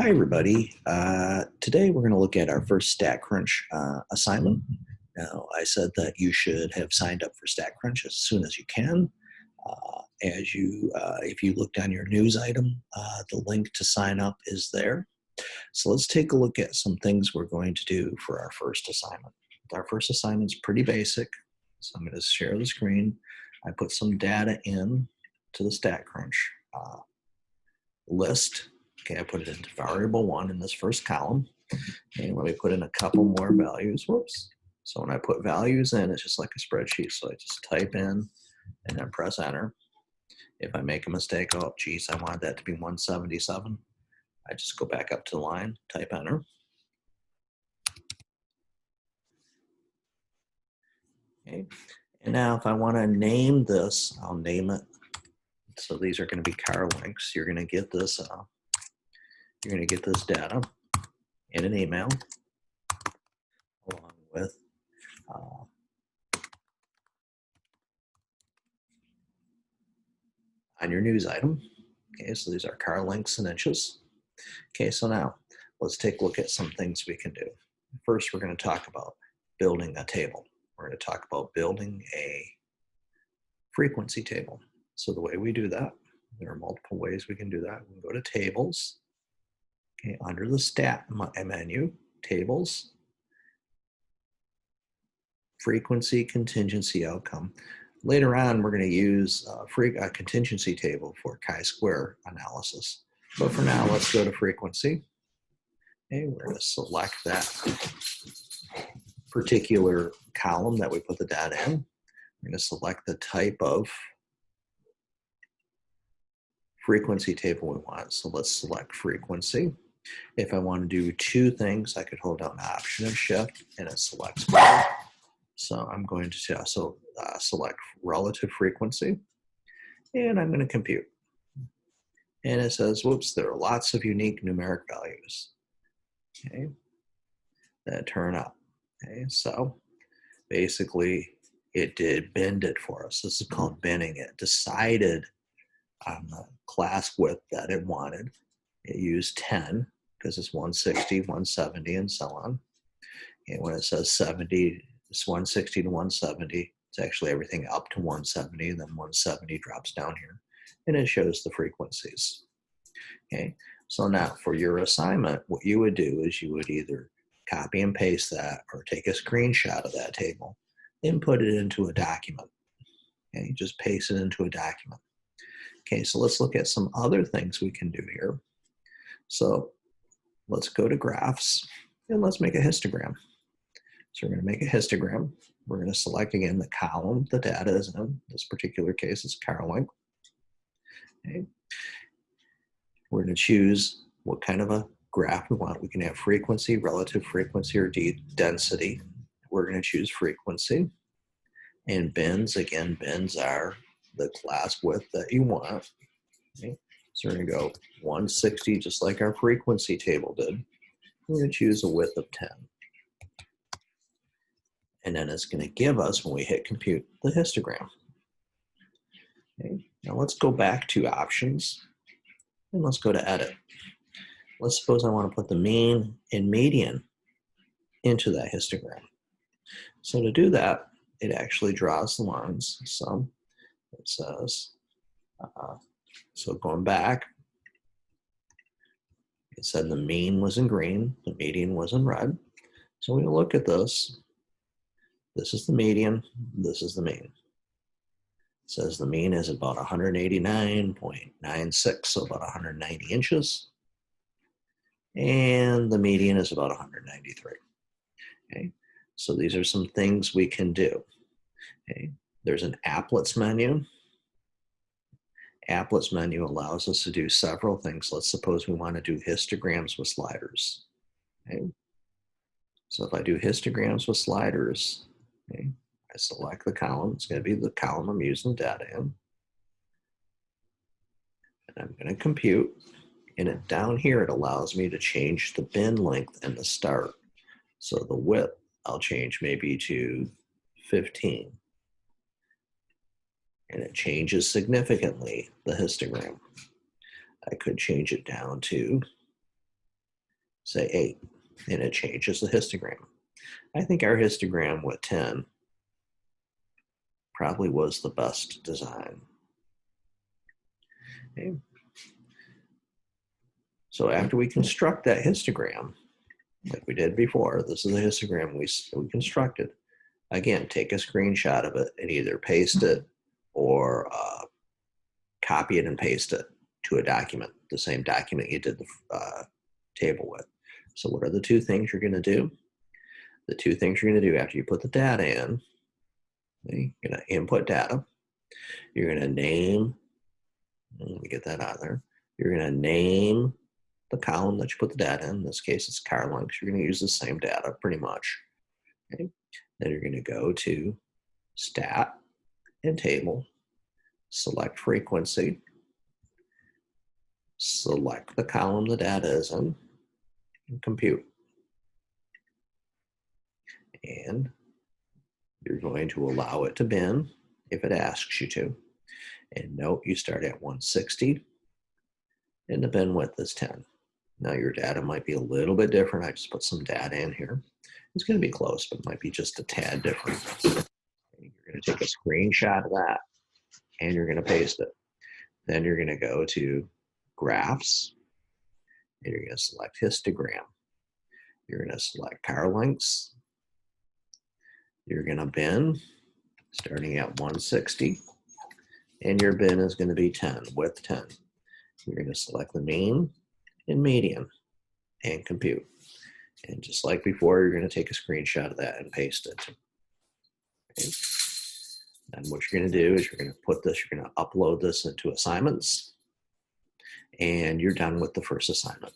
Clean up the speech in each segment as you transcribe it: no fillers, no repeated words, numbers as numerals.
Hi, everybody. Today we're going to look at our first StatCrunch assignment. Now, I said that you should have signed up for StatCrunch as soon as you can. If you looked on your news item, the link to sign up is there. So let's take a look at some things we're going to do for our first assignment. Our first assignment is pretty basic. So I'm going to share the screen. I put some data in to the StatCrunch list. Okay, I put it into variable one in this first column. And let me put in a couple more values. Whoops. So when I put values in, it's just like a spreadsheet. So I just type in and then press enter. If I make a mistake, oh, geez, I wanted that to be 177. I just go back up to the line, type enter. Okay. And now if I want to name this, I'll name it. So these are going to be car links. You're going to get this. You're going to get this data in an email along with on your news item. Okay, so these are car lengths and inches. Okay, so now let's take a look at some things we can do. First, we're going to talk about building a table. We're going to talk about building a frequency table. So the way we do that, there are multiple ways we can do that. We can go to tables. Okay, under the stat menu, tables, frequency, contingency, outcome. Later on, we're going to use a contingency table for chi-square analysis. But for now, let's go to frequency. Okay, we're going to select that particular column that we put the data in. We're going to select the type of frequency table we want. So let's select frequency. If I want to do two things, I could hold down Option and Shift, and it selects both. So I'm going to select relative frequency, and I'm going to compute. And it says, whoops, there are lots of unique numeric values, okay, that turn up. Okay, so basically it did bend it for us. This is called bending. It decided on the class width that it wanted. It used 10 because it's 160, 170, and so on. And when it says 70, it's 160 to 170. It's actually everything up to 170, and then 170 drops down here. And it shows the frequencies. Okay, so now for your assignment, what you would do is you would either copy and paste that or take a screenshot of that table and put it into a document. Okay, just paste it into a document. Okay, so let's look at some other things we can do here. So let's go to graphs and let's make a histogram. So we're going to make a histogram. We're going to select again the column the data is in. In this particular case, it's car length. Okay. We're going to choose what kind of a graph we want. We can have frequency, relative frequency, or density. We're going to choose frequency. And bins, again, bins are the class width that you want. Okay. So we're going to go 160, just like our frequency table did. We're going to choose a width of 10. And then it's going to give us, when we hit compute, the histogram. Okay. Now let's go back to options and let's go to edit. Let's suppose I want to put the mean and median into that histogram. So to do that, it actually draws the lines. So it says, so going back, it said the mean was in green, the median was in red. So we look at this. This is the median, this is the mean. It says the mean is about 189.96, so about 190 inches. And the median is about 193. Okay, so these are some things we can do. Okay, there's an applets menu. Applets menu allows us to do several things. Let's suppose we want to do histograms with sliders. Okay, so if I do histograms with sliders, okay, I select the column. It's going to be the column I'm using data in. And I'm going to compute. And down here, it allows me to change the bin length and the start. So the width, I'll change maybe to 15. And it changes significantly the histogram. I could change it down to say 8, and it changes the histogram. I think our histogram with 10 probably was the best design. Okay. So after we construct that histogram, like we did before, this is the histogram we constructed. Again, take a screenshot of it and either paste it or copy it and paste it to a document, the same document you did the table with. So what are the two things you're going to do? The two things you're going to do after you put the data in, okay, you're going to input data. You're going to name, let me get that out of there. You're going to name the column that you put the data in. In this case, it's car length. You're going to use the same data pretty much. Okay. Then you're going to go to Stat and Table, select Frequency, select the column the data is in, and Compute. And you're going to allow it to bin if it asks you to. And note you start at 160 and the bin width is 10. Now your data might be a little bit different. I just put some data in here. It's going to be close, but it might be just a tad different. You're going to take a screenshot of that and you're going to paste it. Then you're going to go to Graphs and you're going to select Histogram. You're going to select car lengths. You're going to bin starting at 160 and your bin is going to be 10, width 10. You're going to select the mean and median and compute. And just like before, you're going to take a screenshot of that and paste it. Okay. And what you're going to do is you're going to put this, you're going to upload this into assignments, and you're done with the first assignment.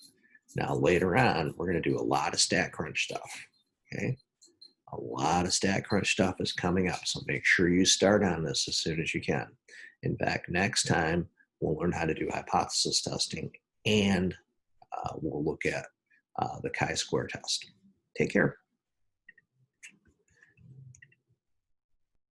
Now later on, we're going to do a lot of StatCrunch stuff. Okay. A lot of StatCrunch stuff is coming up, so make sure you start on this as soon as you can. In fact, next time we'll learn how to do hypothesis testing, and we'll look at the chi-square test. Take care.